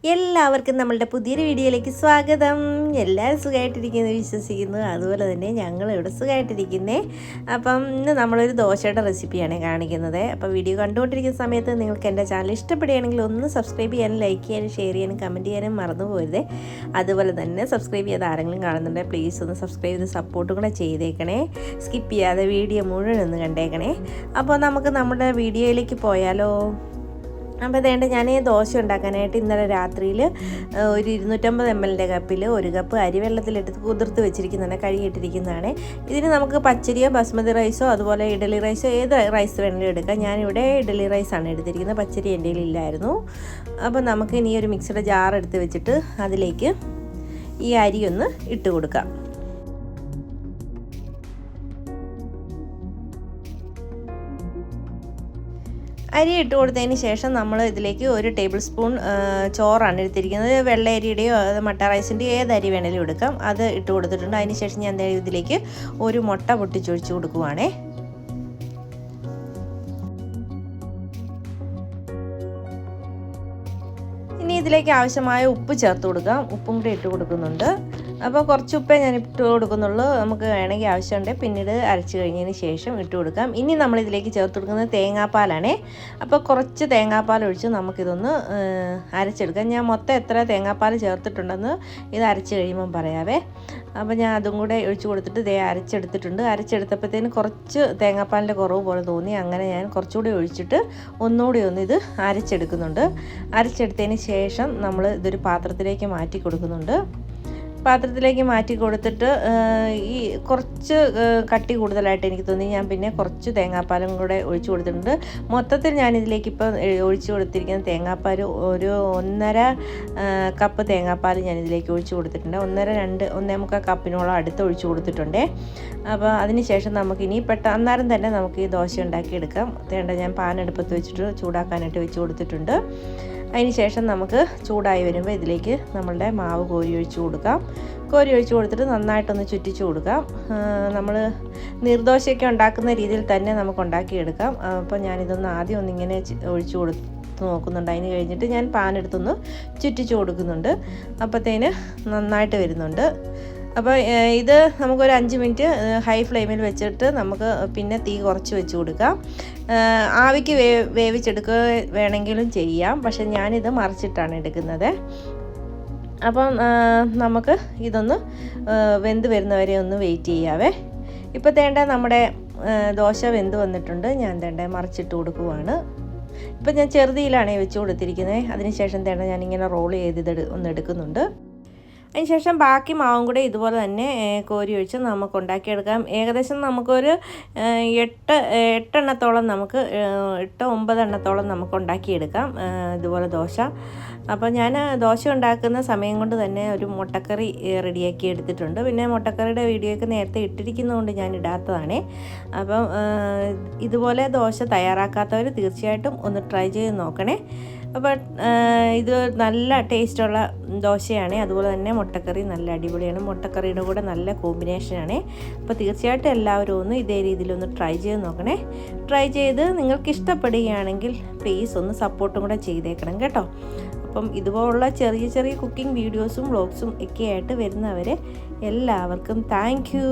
എല്ലാവർക്കും നമ്മളുടെ പുതിയൊരു വീഡിയോയിലേക്ക് സ്വാഗതം. എല്ലാവരും സുഖമായിട്ടിരിക്കുന്നത് വിശ്വസിക്കുന്നു. അതുപോലെ തന്നെ ഞങ്ങളിവിടെ സുഖമായിട്ടിരിക്കുന്നേ. അപ്പം ഇന്ന് നമ്മളൊരു ദോശയുടെ റെസിപ്പിയാണ് കാണിക്കുന്നത്. അപ്പോൾ വീഡിയോ കണ്ടുകൊണ്ടിരിക്കുന്ന സമയത്ത് നിങ്ങൾക്ക് എൻ്റെ ചാനൽ ഇഷ്ടപ്പെടുകയാണെങ്കിൽ ഒന്ന് സബ്സ്ക്രൈബ് ചെയ്യാനും ലൈക്ക് ചെയ്യാനും ഷെയർ ചെയ്യാനും കമൻറ്റ് ചെയ്യാനും മറന്നു പോരുതേ. അതുപോലെ തന്നെ സബ്സ്ക്രൈബ് ചെയ്ത് ആരെങ്കിലും കാണുന്നുണ്ടെങ്കിൽ പ്ലീസ് ഒന്ന് സബ്സ്ക്രൈബ് ചെയ്ത് സപ്പോർട്ടും കൂടെ ചെയ്തേക്കണേ. സ്കിപ്പ് ചെയ്യാതെ വീഡിയോ മുഴുവൻ ഒന്ന് കണ്ടേക്കണേ. അപ്പോൾ നമുക്ക് നമ്മുടെ വീഡിയോയിലേക്ക് പോയാലോ? അപ്പോൾ അതേണ്ട ഞാൻ ദോശ ഉണ്ടാക്കാനായിട്ട് ഇന്നലെ രാത്രിയിൽ ഒരു 250 ml കപ്പിൽ 1 കപ്പ് അരി വെള്ളത്തിലിട്ട് കുതിർത്ത് വെച്ചിരിക്കുന്നതാണ്, കഴുകിയിട്ടിരിക്കുന്നതാണ്. ഇതിന് നമുക്ക് പച്ചരിയോ ബസ്മതി റൈസോ അതുപോലെ ഇഡലി റൈസോ ഏത് റൈസ് വേണമെങ്കിലും എടുക്കാം. ഞാനിവിടെ ഇഡലി റൈസാണ് എടുത്തിരിക്കുന്നത്, പച്ചരി എൻ്റെ കയ്യിലില്ലായിരുന്നു. അപ്പോൾ നമുക്ക് ഇനി ഒരു മിക്സിയുടെ ജാർ എടുത്ത് വെച്ചിട്ട് അതിലേക്ക് ഈ അരി ഒന്ന് ഇട്ട് കൊടുക്കാം. അരി ഇട്ട് കൊടുത്തതിന് ശേഷം നമ്മൾ ഇതിലേക്ക് 1 ടേബിൾ സ്പൂൺ ചോറാണ് എടുത്തിരിക്കുന്നത്. വെള്ള അരിയുടെയോ മട്ട റൈസിൻ്റെയോ ഏത് അരി വേണേലും എടുക്കാം. അത് ഇട്ട് കൊടുത്തിട്ടുണ്ട്. അതിന് ശേഷം ഞാൻ ഇതിലേക്ക് ഒരു മുട്ട പൊട്ടിച്ചൊഴിച്ച് കൊടുക്കുവാണേ. ഇനി ഇതിലേക്ക് ആവശ്യമായ ഉപ്പ് ചേർത്ത് കൊടുക്കാം. ഉപ്പും കൂടി ഇട്ട് കൊടുക്കുന്നുണ്ട്. അപ്പോൾ കുറച്ച് ഉപ്പേ ഞാൻ ഇട്ട് കൊടുക്കുന്നുള്ളൂ. നമുക്ക് വേണമെങ്കിൽ ആവശ്യമുണ്ടെങ്കിൽ പിന്നീട് അരച്ച് കഴിഞ്ഞതിന് ശേഷം ഇട്ട് കൊടുക്കാം. ഇനി നമ്മളിതിലേക്ക് ചേർത്ത് കൊടുക്കുന്നത് തേങ്ങാപ്പാലാണേ. അപ്പോൾ കുറച്ച് തേങ്ങാപ്പാൽ ഒഴിച്ച് നമുക്കിതൊന്ന് അരച്ചെടുക്കാം. ഞാൻ മൊത്തം എത്ര തേങ്ങാപ്പാൽ ചേർത്തിട്ടുണ്ടെന്ന് ഇത് അരച്ച് കഴിയുമ്പം പറയാവേ. അപ്പോൾ ഞാൻ അതും കൂടെ ഒഴിച്ച് കൊടുത്തിട്ട് അരച്ചെടുത്തിട്ടുണ്ട്. അരച്ചെടുത്തപ്പോഴത്തേന് കുറച്ച് തേങ്ങാപ്പാലിൻ്റെ കുറവ് പോലെ തോന്നി. അങ്ങനെ ഞാൻ കുറച്ചുകൂടി ഒഴിച്ചിട്ട് ഒന്നുകൂടി ഇത് അരച്ചെടുക്കുന്നുണ്ട്. അരച്ചെടുത്തതിന് ശേഷം നമ്മൾ ഇതൊരു പാത്രത്തിലേക്ക് മാറ്റി കൊടുക്കുന്നുണ്ട്. പാത്രത്തിലേക്ക് മാറ്റി കൊടുത്തിട്ട് ഈ കുറച്ച് കട്ടി കൂടുതലായിട്ട് എനിക്ക് തോന്നി. ഞാൻ പിന്നെ കുറച്ച് തേങ്ങാപ്പാലും കൂടെ ഒഴിച്ചു കൊടുത്തിട്ടുണ്ട്. മൊത്തത്തിൽ ഞാനിതിലേക്ക് ഇപ്പോൾ ഒഴിച്ചു കൊടുത്തിരിക്കുന്ന തേങ്ങാപ്പാൽ ഒരു 1.5 കപ്പ് തേങ്ങാപ്പാൽ ഞാനിതിലേക്ക് ഒഴിച്ചു കൊടുത്തിട്ടുണ്ട്. 1.5 കപ്പിനോളം അടുത്ത് ഒഴിച്ചു കൊടുത്തിട്ടുണ്ട്. അപ്പോൾ അതിന് ശേഷം നമുക്കിനി അന്നേരം തന്നെ നമുക്ക് ഈ ദോശ ഉണ്ടാക്കിയെടുക്കാം. തേണ്ട ഞാൻ പാൻ അടുപ്പത്ത് വെച്ചിട്ട് ചൂടാക്കാനായിട്ട് വെച്ച് കൊടുത്തിട്ടുണ്ട്. അതിന് ശേഷം നമുക്ക് ചൂടായി വരുമ്പോൾ ഇതിലേക്ക് നമ്മളുടെ മാവ് കോരി ഒഴിച്ച് കൊടുക്കാം. കോരി ഒഴിച്ച് കൊടുത്തിട്ട് നന്നായിട്ടൊന്ന് ചുറ്റിച്ച് കൊടുക്കാം. നമ്മൾ നീർദോശയൊക്കെ ഉണ്ടാക്കുന്ന രീതിയിൽ തന്നെ നമുക്ക് ഉണ്ടാക്കിയെടുക്കാം. അപ്പോൾ ഞാനിതൊന്ന് ആദ്യം ഒന്നിങ്ങനെ ഒഴിച്ച് കൊടുത്ത് നോക്കുന്നുണ്ട്. അതിന് കഴിഞ്ഞിട്ട് ഞാൻ പാൻ എടുത്തൊന്ന് ചുറ്റിച്ച് കൊടുക്കുന്നുണ്ട്. അപ്പോഴത്തേന് നന്നായിട്ട് വരുന്നുണ്ട്. അപ്പോൾ ഇത് നമുക്കൊരു 5 മിനിറ്റ് ഹൈ ഫ്ലെയിമിൽ വെച്ചിട്ട് നമുക്ക് പിന്നെ തീ കുറച്ച് വെച്ച് കൊടുക്കാം. ആവിക്ക് വേവിച്ചെടുക്കുക വേണമെങ്കിലും ചെയ്യാം. പക്ഷെ ഞാനിത് മറിച്ചിട്ടാണ് എടുക്കുന്നത്. അപ്പം നമുക്ക് ഇതൊന്ന് വെന്ത് വരുന്നവരെ ഒന്ന് വെയിറ്റ് ചെയ്യാവേ. ഇപ്പോൾ തേണ്ട നമ്മുടെ ദോശ വെന്ത് വന്നിട്ടുണ്ട്. ഞാൻ തേണ്ട മറിച്ചിട്ട് കൊടുക്കുവാണ്. ഇപ്പം ഞാൻ ചെറുതിയിലാണ് വെച്ച് കൊടുത്തിരിക്കുന്നത്. അതിനുശേഷം തേണ്ട ഞാനിങ്ങനെ റോൾ ചെയ്ത് ഒന്ന് എടുക്കുന്നുണ്ട്. അതിനുശേഷം ബാക്കി മാവും കൂടെ ഇതുപോലെ തന്നെ കോരി ഒഴിച്ച് നമുക്ക് ഉണ്ടാക്കിയെടുക്കാം. ഏകദേശം നമുക്കൊരു 8 എണ്ണത്തോളം നമുക്ക് 8-9 എണ്ണത്തോളം നമുക്ക് ഉണ്ടാക്കിയെടുക്കാം ഇതുപോലെ ദോശ. അപ്പോൾ ഞാൻ ദോശ ഉണ്ടാക്കുന്ന സമയം കൊണ്ട് തന്നെ ഒരു മുട്ടക്കറി റെഡിയാക്കി എടുത്തിട്ടുണ്ട്. പിന്നെ മുട്ടക്കറിയുടെ വീഡിയോയൊക്കെ നേരത്തെ ഇട്ടിരിക്കുന്നതുകൊണ്ട് ഞാൻ ഇടാത്തതാണ്. അപ്പം ഇതുപോലെ ദോശ തയ്യാറാക്കാത്തവർ തീർച്ചയായിട്ടും ഒന്ന് ട്രൈ ചെയ്ത് നോക്കണേ. അപ്പോൾ ഇത് നല്ല ടേസ്റ്റുള്ള ദോശയാണ്. അതുപോലെ തന്നെ മുട്ടക്കറി നല്ല അടിപൊളിയാണ്. മുട്ടക്കറിയുടെ കൂടെ നല്ല കോമ്പിനേഷനാണ്. അപ്പോൾ തീർച്ചയായിട്ടും എല്ലാവരും ഒന്ന് ഇതേ രീതിയിലൊന്ന് ട്രൈ ചെയ്ത് നോക്കണേ. ട്രൈ ചെയ്ത് നിങ്ങൾക്ക് ഇഷ്ടപ്പെടുകയാണെങ്കിൽ പ്ലീസ് ഒന്ന് സപ്പോർട്ടും കൂടെ ചെയ്തേക്കണം കേട്ടോ. അപ്പം ഇതുപോലുള്ള ചെറിയ ചെറിയ കുക്കിംഗ് വീഡിയോസും വ്ളോഗ്സും ഒക്കെ ആയിട്ട് വരുന്നവരെ എല്ലാവർക്കും താങ്ക് യു.